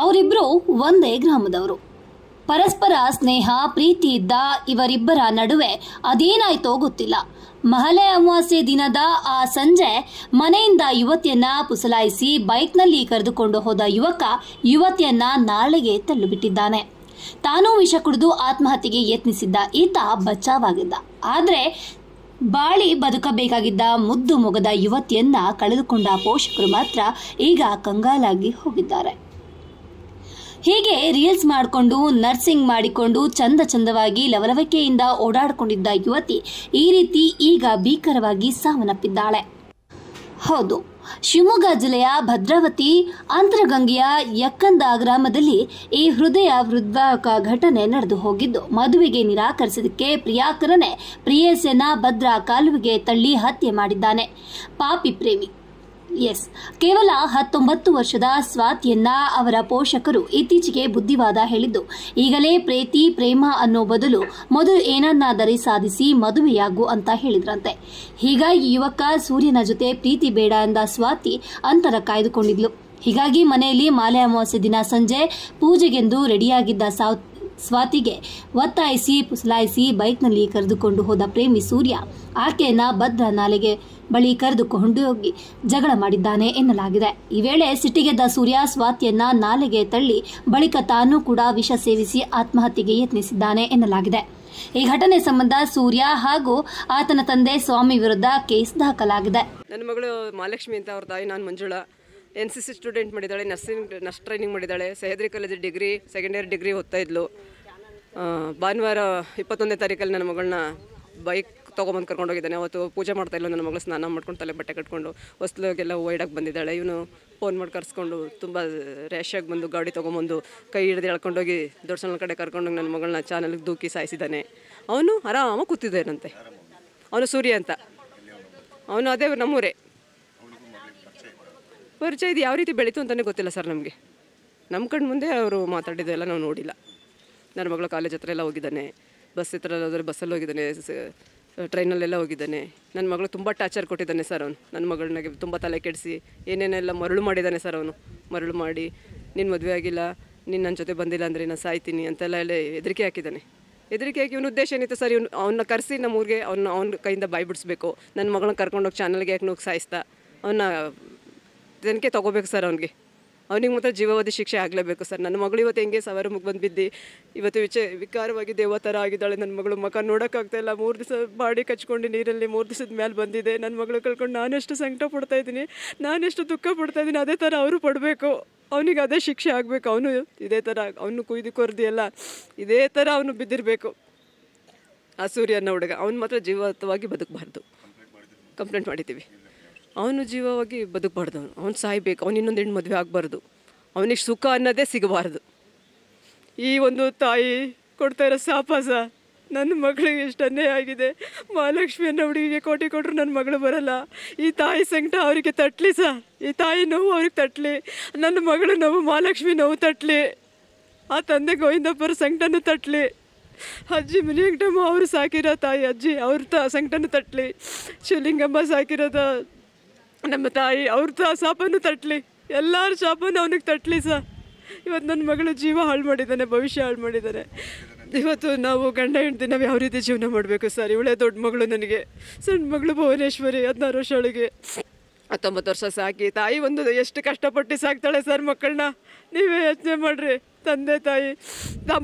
ಅವರಿಬ್ರು ಒಂದೇ ಗ್ರಾಮದವರು. ಪರಸ್ಪರ ಸ್ನೇಹ ಪ್ರೀತಿ ಇದ್ದ ಇವರಿಬ್ಬರ ನಡುವೆ ಅದೇನಾಯ್ತೋ ಗೊತ್ತಿಲ್ಲ. ಮಹಲೆ ಅಮಾವಾಸ್ಯೆ ದಿನದ ಆ ಸಂಜೆ ಮನೆಯಿಂದ ಯುವತಿಯನ್ನ ಪುಸಲಾಯಿಸಿ ಬೈಕ್ನಲ್ಲಿ ಕರೆದುಕೊಂಡು ಹೋದ ಯುವಕ ಯುವತಿಯನ್ನ ನಾಳೆಗೆ ತಳ್ಳಿಬಿಟ್ಟಿದ್ದಾನೆ. ತಾನೂ ವಿಷ ಕುಡಿದು ಆತ್ಮಹತ್ಯೆಗೆ ಯತ್ನಿಸಿದ್ದ ಈತ ಬಚಾವಾಗಿದ್ದ. ಆದರೆ ಬಾಳಿ ಬದುಕಬೇಕಾಗಿದ್ದ ಮುದ್ದು ಮೊಗದ ಯುವತಿಯನ್ನ ಕಳೆದುಕೊಂಡ ಪೋಷಕರು ಮಾತ್ರ ಈಗ ಕಂಗಾಲಾಗಿ ಹೋಗಿದ್ದಾರೆ. ಹೀಗೆ ರೀಲ್ಸ್ ಮಾಡಿಕೊಂಡು ನರ್ಸಿಂಗ್ ಮಾಡಿಕೊಂಡು ಚಂದವಾಗಿ ಲವಲವಿಕೆಯಿಂದ ಓಡಾಡಿಕೊಂಡಿದ್ದ ಯುವತಿ ಈ ರೀತಿ ಈಗ ಭೀಕರವಾಗಿ ಸಾವನ್ನಪ್ಪಿದ್ದಾಳೆ. ಹೌದು, ಶಿವಮೊಗ್ಗ ಜಿಲ್ಲೆಯ ಭದ್ರಾವತಿ ಅಂತರಗಂಗೆಯ ಯಕ್ಕಂದ ಗ್ರಾಮದಲ್ಲಿ ಈ ಹೃದಯ ಹೃದ್ವಾಕ ಘಟನೆ ನಡೆದು ಹೋಗಿದ್ದು, ಮದುವೆಗೆ ನಿರಾಕರಿಸಿದಕ್ಕೆ ಪ್ರಿಯಾಕರನೇ ಪ್ರೇಯಸಿಯನ್ನ ಭದ್ರಾ ಕಾಲುವೆಗೆ ತಳ್ಳಿ ಹತ್ಯೆ ಮಾಡಿದ್ದಾನೆ. ಪಾಪಿ ಪ್ರೇಮಿ. ಎಸ್, ಕೇವಲ 19 ವರ್ಷದ ಸ್ವಾತಿಯನ್ನ ಅವರ ಪೋಷಕರು ಇತ್ತೀಚೆಗೆ ಬುದ್ಧಿವಾದ ಹೇಳಿದ್ದು, ಈಗಲೇ ಪ್ರೀತಿ ಪ್ರೇಮ ಅನ್ನೋ ಬದಲು ಮೊದಲು ಏನನ್ನಾದರೂ ಸಾಧಿಸಿ ಮದುವೆಯಾಗು ಅಂತ ಹೇಳಿದ್ರಂತೆ. ಹೀಗಾಗಿ ಯುವಕ ಸೂರ್ಯನ ಜೊತೆ ಪ್ರೀತಿ ಬೇಡ ಎಂದ ಸ್ವಾತಿ ಅಂತರ ಕಾಯ್ದುಕೊಂಡಿದ್ಲು. ಹೀಗಾಗಿ ಮನೆಯಲ್ಲಿ ಮಾಲೆ ಅಮಾವಾಸ್ಯೆ ದಿನ ಸಂಜೆ ಪೂಜೆಗೆಂದು ರೆಡಿಯಾಗಿದ್ದ ಸ್ವಾತಿಗೆ ಒತ್ತಾಯಿಸಿ ಪುಸಲಾಯಿಸಿ ಬೈಕ್ನಲ್ಲಿ ಕರೆದುಕೊಂಡು ಹೋದ ಪ್ರೇಮಿ ಸೂರ್ಯ ಆಕೆಯನ್ನ ಭದ್ರಾ ನಾಲೆಗೆ ಬಳಿ ಕರೆದುಕೊಂಡು ಹೋಗಿ ಜಗಳ ಮಾಡಿದ್ದಾನೆ ಎನ್ನಲಾಗಿದೆ. ಈ ವೇಳೆ ಸಿಟ್ಟಿಗೆದ್ದ ಸೂರ್ಯ ಸ್ವಾತಿಯನ್ನ ನಾಲೆಗೆ ತಳ್ಳಿ ಬಳಿಕ ತಾನೂ ಕೂಡ ವಿಷ ಸೇವಿಸಿ ಆತ್ಮಹತ್ಯೆಗೆ ಯತ್ನಿಸಿದ್ದಾನೆ ಎನ್ನಲಾಗಿದೆ. ಈ ಘಟನೆ ಸಂಬಂಧ ಸೂರ್ಯ ಹಾಗೂ ಆತನ ತಂದೆ ಸ್ವಾಮಿ ವಿರುದ್ಧ ಕೇಸ್ ದಾಖಲಾಗಿದೆ. ನನ್ನ ಮಗಳು ಮಹಾಲಕ್ಷ್ಮಿ ಅಂತ, ಅವ್ರ ತಾಯಿ ನಾನು ಮಂಜುಳಾ. NCC ಸ್ಟೂಡೆಂಟ್ ಮಾಡಿದ್ದಾಳೆ, ನರ್ಸ್ ಟ್ರೈನಿಂಗ್ ಮಾಡಿದ್ದಾಳೆ. Sahyadri college degree second year degree ಓದ್ತಾ ಇದ್ಲು. ಭಾನುವಾರ 21ನೇ ತಾರೀಕಲ್ಲಿ ನನ್ನ ಮಗಳನ್ನ ಬೈಕ್ ತೊಗೊಂಬಂದು ಕರ್ಕೊಂಡೋಗಿದ್ದಾನೆ. ಅವತ್ತು ಪೂಜೆ ಮಾಡ್ತಾ ಇಲ್ಲ ನನ್ನ ಮಗಳು, ಸ್ನಾನ ಮಾಡ್ಕೊಂಡು ತಲೆ ಬಟ್ಟೆ ಕಟ್ಕೊಂಡು ಹೊಸ್ಲಿಗೆಲ್ಲ ಓಡಾಗಿ ಬಂದಿದ್ದಾಳೆ. ಇವನು ಫೋನ್ ಮಾಡಿ ಕರ್ಸ್ಕೊಂಡು ತುಂಬ ರ್ಯಾಶಾಗಿ ಬಂದು ಗಾಡಿ ತೊಗೊಂಬಂದು ಕೈ ಹಿಡಿದು ಎಳ್ಕೊಂಡೋಗಿ ದೊಡ್ಡ ಕಡೆ ಕರ್ಕೊಂಡೋಗಿ ನನ್ನ ಮಗಳನ್ನ ಚಾನಲ್ಗೆ ದೂಕಿ ಸಾಯಿಸಿದ್ದಾನೆ. ಅವನು ಆರಾಮಾಗಿ ಕೂತಿದ್ದಾನಂತೆ. ಅವನು ಸೂರ್ಯ ಅಂತ, ಅವನು ಅದೇ ನಮ್ಮೂರೇ. ಪರಿಚಯ ಇದು ಯಾವ ರೀತಿ ಬೆಳೀತು ಅಂತಲೇ ಗೊತ್ತಿಲ್ಲ ಸರ್ ನಮಗೆ. ನಮ್ಮ ಕಣ್ಣು ಮುಂದೆ ಅವರು ಮಾತಾಡಿದ್ದೆಲ್ಲ ನಾವು ನೋಡಿಲ್ಲ. ನನ್ನ ಮಗಳು ಕಾಲೇಜ್ ಹತ್ರ ಎಲ್ಲ ಹೋಗಿದ್ದಾನೆ, ಬಸ್ ಹತ್ರ ಹೋದರೆ ಬಸ್ಸಲ್ಲಿ ಹೋಗಿದ್ದಾನೆ, ಟ್ರೈನಲ್ಲೆಲ್ಲ ಹೋಗಿದ್ದಾನೆ. ನನ್ನ ಮಗಳು ತುಂಬ ಟಾರ್ಚರ್ ಕೊಟ್ಟಿದ್ದಾನೆ ಸರ್ ಅವನು. ನನ್ನ ಮಗಳನ್ನಾಗೆ ತುಂಬ ತಲೆ ಕೆಡಿಸಿ ಏನೇನೆಲ್ಲ ಮರಳು ಮಾಡಿದ್ದಾನೆ ಸರ್ ಅವನು. ಮರಳು ಮಾಡಿ ನಿನ್ನ ಮದುವೆ ಆಗಿಲ್ಲ, ನೀನು ನನ್ನ ಜೊತೆ ಬಂದಿಲ್ಲ ಅಂದರೆ ನಾನು ಸಾಯ್ತೀನಿ ಅಂತೆಲ್ಲ ಹೆದರಿಕೆ ಹಾಕಿದ್ದಾನೆ. ಹೆದರಿಕೆ ಹಾಕಿ ಇವನ ಉದ್ದೇಶ ಏನಿತ್ತು ಸರ್, ಅವನ್ನ ಕರೆಸಿ ನಮ್ಮ ಊರಿಗೆ ಅವನ ಕೈಯಿಂದ ಬಾಯಿ ಬಿಡಿಸ್ಬೇಕು. ನನ್ನ ಮಗಳನ್ನ ಕರ್ಕೊಂಡೋಗಿ ಚಾನಲ್ಗೆ ಯಾಕೆ ನುಗ್ಗಿ ಸಾಯಿಸ್ತಾ ಅವನ್ನ ತನಿಖೆ ತೊಗೋಬೇಕು ಸರ್. ಅವನಿಗೆ ಮಾತ್ರ ಜೀವಾವಧಿ ಶಿಕ್ಷೆ ಆಗಲೇಬೇಕು ಸರ್. ನನ್ನ ಮಗಳು ಇವತ್ತು ಹೆಂಗೆ ಸವಾರ ಮುಗಿ ಬಂದು ಬಿದ್ದು ಇವತ್ತು ವಿಕಾರವಾಗಿ ದೇವ ಥರ ಆಗಿದ್ದಾಳೆ. ನನ್ನ ಮಗಳು ಮುಖ ನೋಡೋಕ್ಕಾಗ್ತಾಯಿಲ್ಲ. 3 ದಿವಸ ಬಾಡಿ ಕಚ್ಕೊಂಡು ನೀರಲ್ಲಿ 3 ದಿವಸದ ಮೇಲೆ ಬಂದಿದೆ. ನನ್ನ ಮಗಳು ಕಳ್ಕೊಂಡು ನಾನೆಷ್ಟು ಸಂಕಟ ಪಡ್ತಾಯಿದ್ದೀನಿ, ನಾನೆಷ್ಟು ದುಃಖ ಪಡ್ತಾಯಿದ್ದೀನಿ, ಅದೇ ಥರ ಅವರು ಪಡಬೇಕು. ಅವನಿಗೆ ಅದೇ ಶಿಕ್ಷೆ ಆಗಬೇಕು. ಅವನು ಇದೇ ಥರ ಅವನು ಕುಯ್ದು ಕೊರ್ದಿಯಲ್ಲ ಇದೇ ಥರ ಅವನು ಬಿದ್ದಿರಬೇಕು. ಆ ಸೂರ್ಯನ ಹುಡುಗ ಅವನು ಮಾತ್ರ ಜೀವತ್ವವಾಗಿ ಬದುಕಬಾರ್ದು. ಕಂಪ್ಲೇಂಟ್ ಮಾಡಿದ್ದೀವಿ. ಅವನು ಜೀವವಾಗಿ ಬದುಕಬಾರ್ದು. ಅವನು ಸಾಯ್ಬೇಕು. ಅವನು ಇನ್ನೊಂದು ಹೆಣ್ಣು ಮದುವೆ ಆಗಬಾರ್ದು. ಅವನಿಗೆ ಸುಖ ಅನ್ನೋದೇ ಸಿಗಬಾರ್ದು. ಈ ಒಂದು ತಾಯಿ ಕೊಡ್ತಾ ಇರೋ ಶಾಪ ಸಹ ನನ್ನ ಮಗಳಿಗೆ ಎಷ್ಟು ಅನ್ಯಾಯ ಆಗಿದೆ. ಮಹಾಲಕ್ಷ್ಮಿ ಅನ್ನೋ ಹುಡುಗಿಗೆ ಕೋಟಿ ಕೊಟ್ಟರು ನನ್ನ ಮಗಳು ಬರಲ್ಲ. ಈ ತಾಯಿ ಸಂಕಟ ಅವರಿಗೆ ತಟ್ಟಲಿ ಸರ್. ಈ ತಾಯಿ ನೋವು ಅವ್ರಿಗೆ ತಟ್ಟಲಿ. ನನ್ನ ಮಗಳು ನೋವು ಮಹಾಲಕ್ಷ್ಮಿ ನೋವು ತಟ್ಟಲಿ. ಆ ತಂದೆ ಗೋವಿಂದಪ್ಪರ ಸಂಕಟನೂ ತಟ್ಟಲಿ. ಅಜ್ಜಿ ಮಿನಿಯಂಗಟಮ್ಮ ಅವರು ಸಾಕಿರೋ ತಾಯಿ ಅಜ್ಜಿ ಅವ್ರ ಸಂಕಟನೂ ತಟ್ಟಲಿ. ಶಿವಲಿಂಗಮ್ಮ ಸಾಕಿರೋದ ನಮ್ಮ ತಾಯಿ ಅವ್ರ ಶಾಪನೂ ತಟ್ಟಲಿ. ಎಲ್ಲರ ಶಾಪನೂ ಅವನಿಗೆ ತಟ್ಟಲಿ ಸರ್. ಇವತ್ತು ನನ್ನ ಮಗಳು ಜೀವ ಹಾಳು ಮಾಡಿದ್ದಾನೆ, ಭವಿಷ್ಯ ಹಾಳು ಮಾಡಿದ್ದಾನೆ. ಇವತ್ತು ನಾವು ಗಂಡ ಹೆಂಡತಿ ನಾವು ಯಾವ ರೀತಿ ಜೀವನ ಮಾಡಬೇಕು ಸರ್. ಇವಳೇ ದೊಡ್ಡ ಮಗಳು, ನನಗೆ ಸಣ್ಣ ಮಗಳು ಭುವನೇಶ್ವರಿ 16 ವರ್ಷ ಒಳಗೆ 19 ವರ್ಷ ಸಾಕಿ ತಾಯಿ ಒಂದು ಎಷ್ಟು ಕಷ್ಟಪಟ್ಟು ಸಾಕ್ತಾಳೆ ಸರ್ ಮಕ್ಕಳನ್ನ. ನೀವೇ ಯೋಚನೆ ಮಾಡಿರಿ. ತಂದೆ ತಾಯಿ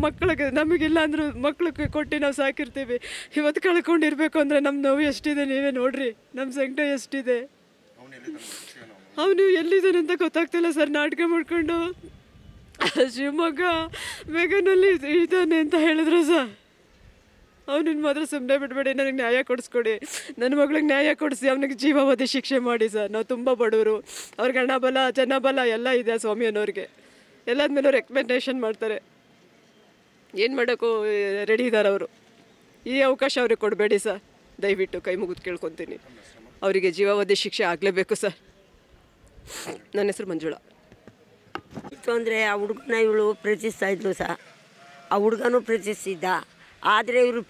ಮಕ್ಕಳಿಗೆ ನಮಗಿಲ್ಲ ಅಂದರೂ ಮಕ್ಳಿಗೆ ಕೊಟ್ಟು ನಾವು ಸಾಕಿರ್ತೀವಿ. ಇವತ್ತು ಕಳ್ಕೊಂಡಿರ್ಬೇಕು ಅಂದರೆ ನಮ್ಮ ನೋವು ಎಷ್ಟಿದೆ ನೀವೇ ನೋಡಿರಿ. ನಮ್ಮ ಸಂಕಟ ಎಷ್ಟಿದೆ. ಅವನು ಎಲ್ಲಿದ್ದಾನೆ ಅಂತ ಗೊತ್ತಾಗ್ತಿಲ್ಲ ಸರ್. ನಾಟಕ ಮಾಡ್ಕೊಂಡು ಶಿವಮೊಗ್ಗ ಮೆಗನಲ್ಲಿ ಇದ್ದಾನೆ ಅಂತ ಹೇಳಿದ್ರು ಸರ್. ಅವನಿಗೆ ಮಾತ್ರ ಸುಮ್ಮನೆ ಬಿಡಬೇಡಿ, ನನಗೆ ನ್ಯಾಯ ಕೊಡಿಸ್ಕೊಡಿ. ನನ್ನ ಮಗಳಿಗೆ ನ್ಯಾಯ ಕೊಡಿಸಿ ಅವನಿಗೆ ಜೀವಾವಧಿ ಶಿಕ್ಷೆ ಮಾಡಿ ಸರ್. ನಾವು ತುಂಬ ಬಡವರು. ಅವ್ರಿಗೆ ಹಣ ಬಲ ಜನಬಲ ಎಲ್ಲ ಇದೆ ಸ್ವಾಮಿ ಅನ್ನೋರಿಗೆ. ಎಲ್ಲದ ಮೇಲೂ ರೆಕಮೆಂಡೇಷನ್ ಮಾಡ್ತಾರೆ. ಏನು ಮಾಡೋಕ್ಕೂ ರೆಡಿ ಇದ್ದಾರೆ ಅವರು. ಈ ಅವಕಾಶ ಅವ್ರಿಗೆ ಕೊಡಬೇಡಿ ಸರ್, ದಯವಿಟ್ಟು ಕೈ ಮುಗಿದು ಕೇಳ್ಕೊತೀನಿ. ಅವರಿಗೆ ಜೀವಾವಧಿ ಶಿಕ್ಷೆ ಆಗಲೇಬೇಕು ಸರ್. ನನ್ನ ಹೆಸರು ಮಂಜುಳಾ. ಇತ್ತು ಅಂದರೆ ಆ ಹುಡುಗನ ಇವಳು ಪ್ರೀತಿಸ್ತಾ ಇದ್ಲು ಸರ್. ಆ ಹುಡುಗನೂ ಪ್ರೀತಿಸಿದ್ದ. ಆದರೆ ಇವರು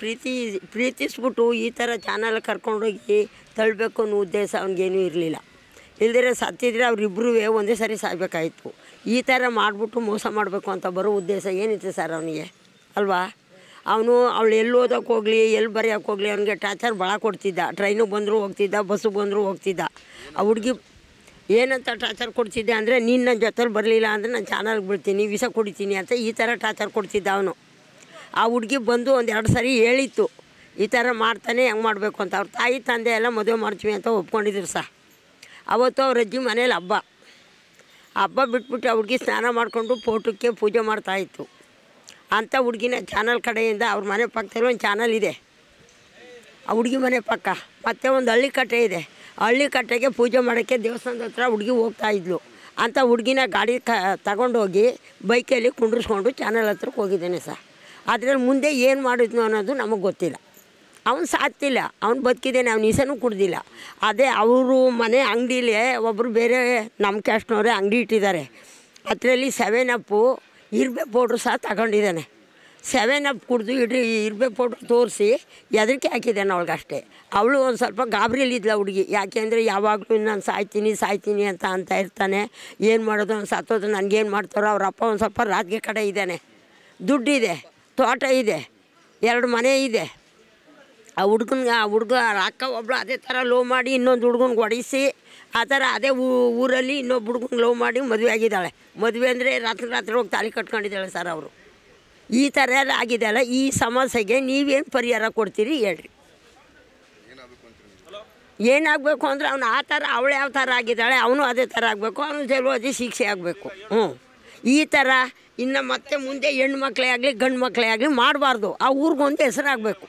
ಪ್ರೀತಿಸ್ಬಿಟ್ಟು ಈ ಥರ ಚಾನಲ್ ಕರ್ಕೊಂಡೋಗಿ ತಳ್ಳಬೇಕು ಅನ್ನೋ ಉದ್ದೇಶ ಅವ್ನಿಗೇನೂ ಇರಲಿಲ್ಲ. ಇಲ್ದಿರೆ ಸತ್ತಿದ್ರೆ ಅವರಿಬ್ಬರೂ ಒಂದೇ ಸರಿ ಸಾಯ್ಬೇಕಾಯಿತು. ಈ ಥರ ಮಾಡಿಬಿಟ್ಟು ಮೋಸ ಮಾಡಬೇಕು ಅಂತ ಬರೋ ಉದ್ದೇಶ ಏನಿತ್ತು ಸರ್ ಅವನಿಗೆ ಅಲ್ವಾ? ಅವಳು ಎಲ್ಲಿ ಓದೋಕ್ಕೆ ಹೋಗಲಿ, ಎಲ್ಲಿ ಬರೆಯೋಕ್ಕೆ ಹೋಗಲಿ, ಅವನಿಗೆ ಟಾರ್ಚರ್ ಭಾಳ ಕೊಡ್ತಿದ್ದ. ಟ್ರೈನಿಗೆ ಬಂದರೂ ಹೋಗ್ತಿದ್ದ, ಬಸ್ಸಿಗೆ ಬಂದರೂ ಹೋಗ್ತಿದ್ದ. ಆ ಹುಡುಗಿ ಏನಂತ ಟಾರ್ಚರ್ ಕೊಡ್ತಿದ್ದೆ ಅಂದರೆ, ನೀನು ನನ್ನ ಜೊತೆಲಿ ಬರಲಿಲ್ಲ ಅಂದರೆ ನಾನು ಚಾನಲ್ಗೆ ಬಿಡ್ತೀನಿ, ವಿಷ ಕುಡಿತೀನಿ ಅಂತ ಈ ಥರ ಟಾರ್ಚರ್ ಕೊಡ್ತಿದ್ದ ಅವನು. ಆ ಹುಡುಗಿ ಬಂದು ಒಂದು 2 ಸರಿ ಹೇಳಿತ್ತು, ಈ ಥರ ಮಾಡ್ತಾನೆ ಹೆಂಗೆ ಮಾಡಬೇಕು ಅಂತ. ಅವ್ರ ತಾಯಿ ತಂದೆ ಎಲ್ಲ ಮದುವೆ ಮಾಡ್ತೀವಿ ಅಂತ ಒಪ್ಕೊಂಡಿದ್ರು ಸಹ. ಅವತ್ತು ಅವ್ರ ಅಜ್ಜಿ ಮನೇಲಿ ಹಬ್ಬ ಬಿಟ್ಬಿಟ್ಟು ಆ ಹುಡುಗಿ ಸ್ನಾನ ಮಾಡಿಕೊಂಡು ಫೋಟೋಕ್ಕೆ ಪೂಜೆ ಮಾಡ್ತಾಯಿತ್ತು. ಅಂಥ ಹುಡುಗಿನ ಚಾನಲ್ ಕಡೆಯಿಂದ ಅವ್ರ ಮನೆ ಪಕ್ಕದಲ್ಲಿ ಒಂದು ಚಾನಲ್ ಇದೆ, ಆ ಹುಡುಗಿ ಮನೆ ಪಕ್ಕ. ಮತ್ತು ಒಂದು ಹಳ್ಳಿ ಕಟ್ಟೆ ಇದೆ, ಹಳ್ಳಿ ಕಟ್ಟೆಗೆ ಪೂಜೆ ಮಾಡೋಕ್ಕೆ ದೇವಸ್ಥಾನದ ಹತ್ರ ಹುಡುಗಿ ಹೋಗ್ತಾಯಿದ್ಲು. ಅಂಥ ಹುಡುಗಿನ ಗಾಡಿ ತಗೊಂಡೋಗಿ ಬೈಕಲ್ಲಿ ಕುಂಡ್ರಿಸ್ಕೊಂಡು ಚಾನಲ್ ಹತ್ರಕ್ಕೆ ಹೋಗಿದ್ದೇನೆ ಸರ್. ಅದ್ರಲ್ಲಿ ಮುಂದೆ ಏನು ಮಾಡಿದ್ನು ಅನ್ನೋದು ನಮಗೆ ಗೊತ್ತಿಲ್ಲ. ಅವ್ನು ಸಾತ್ತಿಲ್ಲ, ಅವ್ನು ಬದುಕಿದ್ದೇನೆ, ಅವ್ನು ಈಸನೂ ಕುಡ್ದಿಲ್ಲ. ಅದೇ ಅವರು ಮನೆ ಅಂಗಡಿಲೇ ಒಬ್ಬರು ಬೇರೆ ನಮ್ಮ ಕ್ಯಾಸ್ಟ್ನವರೇ ಅಂಗಡಿ ಇಟ್ಟಿದ್ದಾರೆ. ಅದರಲ್ಲಿ 7 ಅಪ್ಪು ಇರ್ಬೆ ಪೌಡ್ರು ಸಹ ತಗೊಂಡಿದ್ದಾನೆ. 7 ಅಪ್ ಕುಡಿದು ಇರ್ಬೆ ಪೌಡ್ರ್ ತೋರಿಸಿ ಹೆದರಿಕೆ ಹಾಕಿದ್ದಾನೆ ಅವಳಿಗಷ್ಟೇ. ಅವಳು ಒಂದು ಸ್ವಲ್ಪ ಗಾಬರಿಯಲ್ಲಿದ್ಲ ಹುಡುಗಿ. ಯಾಕೆಂದರೆ ಯಾವಾಗಲೂ ನಾನು ಸಾಯ್ತೀನಿ ಅಂತ ಇರ್ತಾನೆ. ಏನು ಮಾಡೋದು, ಅವ್ನು ಸತ್ತೋದು ನನಗೇನು ಮಾಡ್ತಾರೋ. ಅವ್ರ ಅಪ್ಪ ಒಂದು ಸ್ವಲ್ಪ ರಾಜಕೀಯ ಕಡೆ ಇದ್ದಾನೆ, ದುಡ್ಡಿದೆ, ತೋಟ ಇದೆ, 2 ಮನೆ ಇದೆ. ಆ ಹುಡುಗ ಅಕ್ಕ ಒಬ್ಬಳು ಅದೇ ಥರ ಲವ್ ಮಾಡಿ ಇನ್ನೊಂದು ಹುಡುಗನಿಗೆ ಹೊಡಿಸಿ, ಆ ಥರ ಅದೇ ಊರಲ್ಲಿ ಇನ್ನೊಬ್ಬ ಹುಡುಗನಿಗೆ ಲವ್ ಮಾಡಿ ಮದುವೆ ಆಗಿದ್ದಾಳೆ. ಮದುವೆ ಅಂದರೆ ರಾತ್ರಿ ಹೋಗಿ ತಾಳಿ ಕಟ್ಕೊಂಡಿದ್ದಾಳೆ ಸರ್ ಅವರು. ಈ ಥರ ಎಲ್ಲ ಆಗಿದೆಯಲ್ಲ, ಈ ಸಮಸ್ಯೆಗೆ ನೀವೇನು ಪರಿಹಾರ ಕೊಡ್ತೀರಿ ಹೇಳ್ರಿ. ಏನಾಗಬೇಕು ಅಂದರೆ ಅವನು ಆ ಥರ, ಅವಳು ಯಾವ ಥರ ಆಗಿದ್ದಾಳೆ ಅವನು ಅದೇ ಥರ ಆಗಬೇಕು, ಅವನು ಜೈಲೋದಿ ಶಿಕ್ಷೆ ಆಗಬೇಕು. ಈ ಥರ ಇನ್ನು ಮತ್ತೆ ಮುಂದೆ ಹೆಣ್ಣು ಮಕ್ಕಳೇ ಆಗಲಿ ಗಂಡು ಮಕ್ಕಳೇ ಆಗಲಿ ಮಾಡಬಾರ್ದು. ಆ ಊರಿಗೊಂದು ಹೆಸರಾಗಬೇಕು.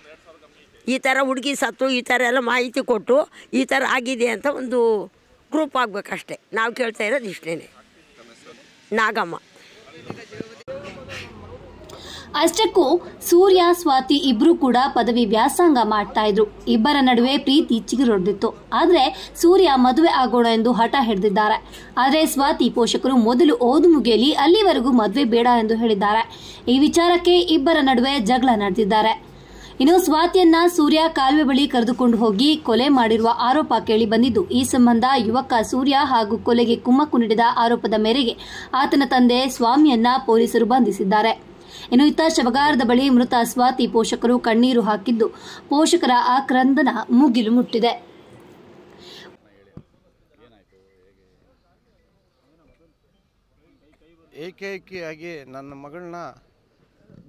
ಈ ಥರ ಹುಡುಗಿ ಸತ್ತು ಈ ಥರ ಎಲ್ಲ ಮಾಹಿತಿ ಕೊಟ್ಟು ಈ ಥರ ಆಗಿದೆ ಅಂತ ಒಂದು ಗ್ರೂಪ್ ಆಗಬೇಕಷ್ಟೇ. ನಾವು ಕೇಳ್ತಾ ಇರೋದು ಇಷ್ಟೇ. ನಾಗಮ್ಮ. ಅಷ್ಟಕ್ಕೂ ಸೂರ್ಯ ಸ್ವಾತಿ ಇಬ್ರು ಕೂಡ ಪದವಿ ವ್ಯಾಸಂಗ ಮಾಡ್ತಾ ಇದ್ರು. ಇಬ್ಬರ ನಡುವೆ ಪ್ರೀತಿ ಚಿಗುರೊಡೆದಿತ್ತು. ಆದ್ರೆ ಸೂರ್ಯ ಮದುವೆ ಆಗೋಣ ಎಂದು ಹಠ ಹಿಡಿದಿದ್ದಾರೆ. ಆದ್ರೆ ಸ್ವಾತಿ ಪೋಷಕರು ಮೊದಲು ಓದು ಮುಗಿಯಲಿ, ಅಲ್ಲಿವರೆಗೂ ಮದುವೆ ಬೇಡ ಎಂದು ಹೇಳಿದ್ದಾರೆ. ಈ ವಿಚಾರಕ್ಕೆ ಇಬ್ಬರ ನಡುವೆ ಜಗಳ ನಡೆದಿದ್ದಾರೆ. ಇನ್ನು ಸ್ವಾತಿಯನ್ನ ಸೂರ್ಯ ಕಾಲುವೆ ಬಳಿ ಕರೆದುಕೊಂಡು ಹೋಗಿ ಕೊಲೆ ಮಾಡಿರುವ ಆರೋಪ ಕೇಳಿ ಬಂದಿದ್ದು, ಈ ಸಂಬಂಧ ಯುವಕ ಸೂರ್ಯ ಹಾಗೂ ಕೊಲೆಗೆ ಕುಮ್ಮಕ್ಕು ನೀಡಿದ ಆರೋಪದ ಮೇರೆಗೆ ಆತನ ತಂದೆ ಸ್ವಾಮಿಯನ್ನ ಪೊಲೀಸರು ಬಂಧಿಸಿದ್ದಾರೆ. ಇನ್ನು ಇತ್ತ ಶವಗಾರದ ಬಳಿ ಮೃತ ಸ್ವಾತಿ ಪೋಷಕರು ಕಣ್ಣೀರು ಹಾಕಿದ್ದು, ಪೋಷಕರ ಆಕ್ರಂದನ ಮುಗಿಲು ಮುಟ್ಟಿದೆ. ಏಕೈಕಿಯಾಗಿ ನನ್ನ ಮಗಳನ್ನ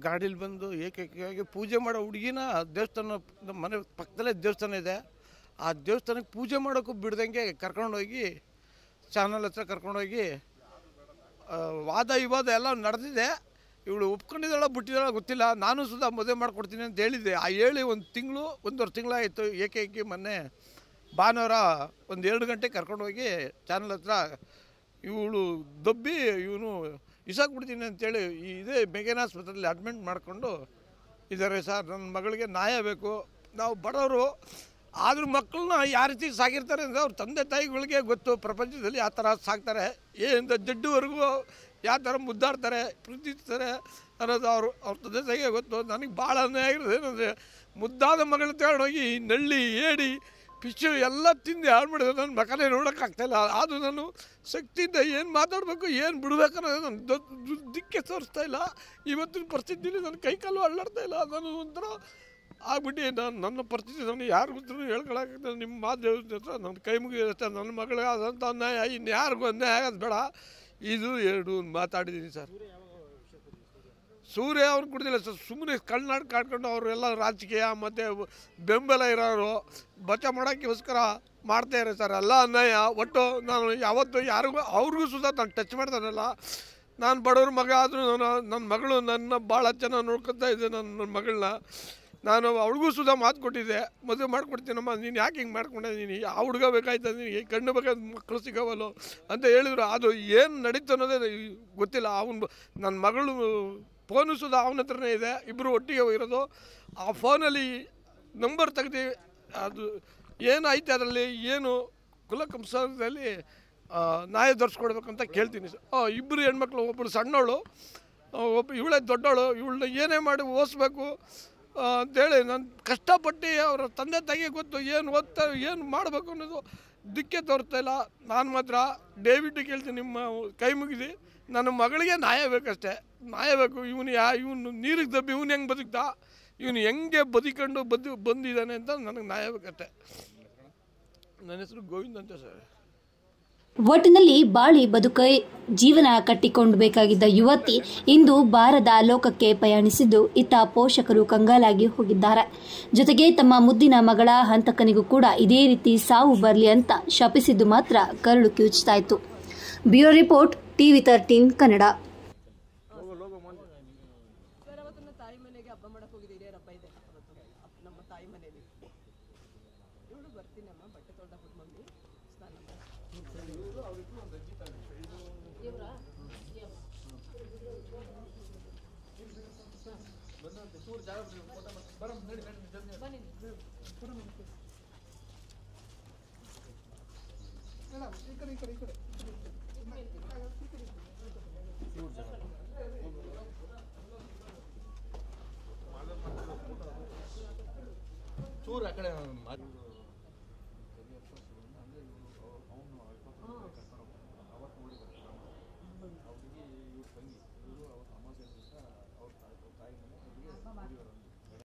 ಗಾಡೀಲಿ ಬಂದು ಏಕೈಕಿಯಾಗಿ ಪೂಜೆ ಮಾಡೋ ಹುಡುಗಿನ ದೇವಸ್ಥಾನ, ನಮ್ಮ ಮನೆ ಪಕ್ಕದಲ್ಲೇ ದೇವಸ್ಥಾನ ಇದೆ, ಆ ದೇವಸ್ಥಾನಕ್ಕೆ ಪೂಜೆ ಮಾಡೋಕ್ಕೂ ಬಿಡ್ದಂಗೆ ಕರ್ಕೊಂಡೋಗಿ ಚಾನಲ್ ಹತ್ರ ಕರ್ಕೊಂಡೋಗಿ ವಾದ ವಿವಾದ ಎಲ್ಲ ನಡೆದಿದೆ. ಇವಳು ಒಪ್ಕೊಂಡಿದ್ದಾಳ ಬಿಟ್ಟಿದ್ದಾಳ ಗೊತ್ತಿಲ್ಲ. ನಾನು ಸುಧಾ ಮದುವೆ ಮಾಡಿಕೊಡ್ತೀನಿ ಅಂತ ಹೇಳಿದ್ದೆ. ಆ ಹೇಳಿ 1 ತಿಂಗಳಾಯಿತು. ಏಕೈಕಿ ಮೊನ್ನೆ ಭಾನುವಾರ ಒಂದು 2 ಗಂಟೆಗೆ ಕರ್ಕೊಂಡೋಗಿ ಚಾನಲ್ ಹತ್ರ ಇವಳು ದಬ್ಬಿ ಇವನು ಇಸಾಕ್ಬಿಡ್ತೀನಿ ಅಂತೇಳಿ ಇದೇ ಬೆಂಗೇನ ಆಸ್ಪತ್ರೆಯಲ್ಲಿ ಅಡ್ಮಿಟ್ ಮಾಡಿಕೊಂಡು ಇದ್ದಾರೆ ಸರ್. ನನ್ನ ಮಗಳಿಗೆ ನ್ಯಾಯ ಬೇಕು. ನಾವು ಬಡವರು ಆದರೂ ಮಕ್ಕಳನ್ನ ಯಾವ ರೀತಿ ಸಾಕಿರ್ತಾರೆ ಅಂದರೆ ಅವ್ರ ತಂದೆ ತಾಯಿಗಳಿಗೆ ಗೊತ್ತು. ಪ್ರಪಂಚದಲ್ಲಿ ಯಾವ ಥರ ಸಾಕ್ತಾರೆ, ಏನಿಂದ ಜಡ್ಡುವರೆಗೂ ಯಾವ ಥರ ಮುದ್ದಾಡ್ತಾರೆ, ಪ್ರೀತಿಸ್ತಾರೆ ಅನ್ನೋದು ಅವ್ರ ತಂದೆ ತಾಯಿಗೆ ಗೊತ್ತು. ನನಗೆ ಭಾಳ ಅನ್ಯಾಯ ಆಗಿರೋದು ಏನಂದರೆ, ಮುದ್ದಾದ ಮಗಳು ತಗೊಂಡೋಗಿ ನಳ್ಳಿ ಏಡಿ ಪಿಚ್ಚು ಎಲ್ಲ ತಿಂದು ಹಾಳು ಮಾಡಿದ್ರೆ ನನ್ನ ಮಕ್ಕಳೇ ನೋಡೋಕ್ಕಾಗ್ತಾಯಿಲ್ಲ. ಅದು ನಾನು ಶಕ್ತಿಯಿಂದ ಏನು ಮಾತಾಡಬೇಕು ಏನು ಬಿಡಬೇಕನ್ನೋದು ನನ್ನ ದಿಕ್ಕೆ ತೋರಿಸ್ತಾ ಇಲ್ಲ. ಇವತ್ತಿನ ಪರಿಸ್ಥಿತಿಯಲ್ಲಿ ನನ್ನ ಕೈಕಾಲು ಅಳ್ಳಾಡ್ತಾ ಇಲ್ಲ. ನಾನು ಒಂಥರ ಆಗ್ಬಿಟ್ಟು ನನ್ನ ಪರಿಸ್ಥಿತಿ ನಾನು ಯಾರಿಗೂ ಹೇಳ್ಕೊಳಕ್ಕಾಗ್ತದೆ. ನಿಮ್ಮ ಮಾತು ಹತ್ರ ನನ್ನ ಕೈ ಮುಗಿಯುತ್ತೆ. ನನ್ನ ಮಗಳಿಗೆ ಆದಂಥ ಅನ್ಯಾಯ ಇನ್ನು ಯಾರಿಗೂ ಅನ್ಯಾಯ ಆಗೋದು ಬೇಡ. ಇದು 2 ಮಾತಾಡಿದ್ದೀನಿ ಸರ್. ಸೂರ್ಯ ಅವ್ರು ಕುಡ್ದಿಲ್ಲ ಸರ್, ಸುಮ್ಮನೆ ಕಳ್ನಾಡು ಕಾಡ್ಕೊಂಡು ಅವರೆಲ್ಲ ರಾಜಕೀಯ ಮತ್ತು ಬೆಂಬಲ ಇರೋರು ಬಚಾವ್ ಮಾಡೋಕ್ಕೋಸ್ಕರ ಮಾಡ್ತಾಯಿದ್ದಾರೆ ಸರ್. ಎಲ್ಲ ಅನ್ಯಾಯ. ಒಟ್ಟು ನಾನು ಯಾವತ್ತೂ ಯಾರಿಗೂ ಅವ್ರಿಗೂ ಸುಧಾ ನಾನು ಟಚ್ ಮಾಡ್ತಾನಲ್ಲ. ನಾನು ಬಡವ್ರ ಮಗ ಆದರೂ ನನ್ನ ಮಗಳು ನನ್ನ ಭಾಳ ಚೆನ್ನಾಗಿ ನೋಡ್ಕೊತಾ ಇದ್ದೆ. ನನ್ನ ಮಗಳನ್ನ ನಾನು ಅವಳಿಗೂ ಸುಧಾ ಮಾತು ಕೊಟ್ಟಿದ್ದೆ, ಮದುವೆ ಮಾಡ್ಕೊಡ್ತೀನಮ್ಮ, ನೀನು ಯಾಕೆ ಹಿಂಗೆ ಮಾಡ್ಕೊಂಡಿದ್ದೀನಿ, ಆ ಹುಡುಗ ಬೇಕಾಯ್ತು, ನೀನು ಕಣ್ಣು ಬೇಕಾದ ಮಕ್ಕಳು ಸಿಗೋವಲ್ಲ ಅಂತ ಹೇಳಿದ್ರು. ಅದು ಏನು ನಡೀತು ಅನ್ನೋದೇ ಗೊತ್ತಿಲ್ಲ. ನನ್ನ ಮಗಳು ಫೋನು ಸುಧಾ ಅವನ ಹತ್ರನೇ ಇದೆ, ಇಬ್ಬರು ಒಟ್ಟಿಗೆ ಹೋಗಿರೋದು. ಆ ಫೋನಲ್ಲಿ ನಂಬರ್ ತೆಗ್ದು ಅದು ಏನಾಯ್ತು ಅದರಲ್ಲಿ ಏನು ಕುಲಕಂಸದಲ್ಲಿ ನ್ಯಾಯ ದೊರಸ್ಕೊಡ್ಬೇಕಂತ ಕೇಳ್ತೀನಿ ಸರ್. ಇಬ್ಬರು ಹೆಣ್ಮಕ್ಳು, ಒಬ್ಬರು ಸಣ್ಣವಳು, ಇವಳೇ ದೊಡ್ಡವಳು. ಇವಳನ್ನ ಏನೇ ಮಾಡಿ ಓದಿಸ್ಬೇಕು ಅಂತೇಳಿ ನಾನು ಕಷ್ಟಪಟ್ಟು ಅವರ ತಂದೆ ತಾಯಿಗೆ ಗೊತ್ತು ಏನು ಓದ್ತಾ ಏನು ಮಾಡಬೇಕು ಅನ್ನೋದು. ದಿಕ್ಕೆ ತೋರ್ತಾ ಇಲ್ಲ. ನಾನು ಮಾತ್ರ ದಯವಿಟ್ಟು ಕೇಳ್ತೀನಿ, ನಿಮ್ಮ ಕೈ ಮುಗಿದು ನನ್ನ ಮಗಳಿಗೆ ನ್ಯಾಯ ಬೇಕಷ್ಟೇ, ನ್ಯಾಯ ಬೇಕು. ಇವನು ನೀರಿಗೆ ದಬ್ಬಿ ಇವನು ಹೆಂಗೆ ಬದುಕ್ತಾ, ಇವನು ಹೆಂಗೆ ಬದುಕೊಂಡು ಬಂದಿದ್ದಾನೆ ಅಂತ ನನಗೆ ನ್ಯಾಯ ಬೇಕಷ್ಟೆ. ನನ್ನ ಹೆಸರು ಗೋವಿಂದ್ ಅಂತ ಸರ್. ಒಟ್ಟಿನಲ್ಲಿ ಬಾಳಿ ಬದುಕೈ ಜೀವನ ಕಟ್ಟಿಕೊಂಡು ಬೇಕಾಗಿದ್ದ ಯುವತಿ ಇಂದು ಬಾರದ ಲೋಕಕ್ಕೆ ಪಯಣಿಸಿದ್ದು ಇತ್ತ ಪೋಷಕರು ಕಂಗಾಲಾಗಿ ಹೋಗಿದ್ದಾರೆ. ಜೊತೆಗೆ ತಮ್ಮ ಮುದ್ದಿನ ಮಗಳ ಹಂತಕನಿಗೂ ಕೂಡ ಇದೇ ರೀತಿ ಸಾವು ಬರಲಿ ಅಂತ ಶಪಿಸಿದ್ದು ಮಾತ್ರ ಕರುಳು ಕಿವುಚ್ತಾ ಇತ್ತು. Bureau report TV 13 Kannada. ಚೂರು ಆ ಕಡೆ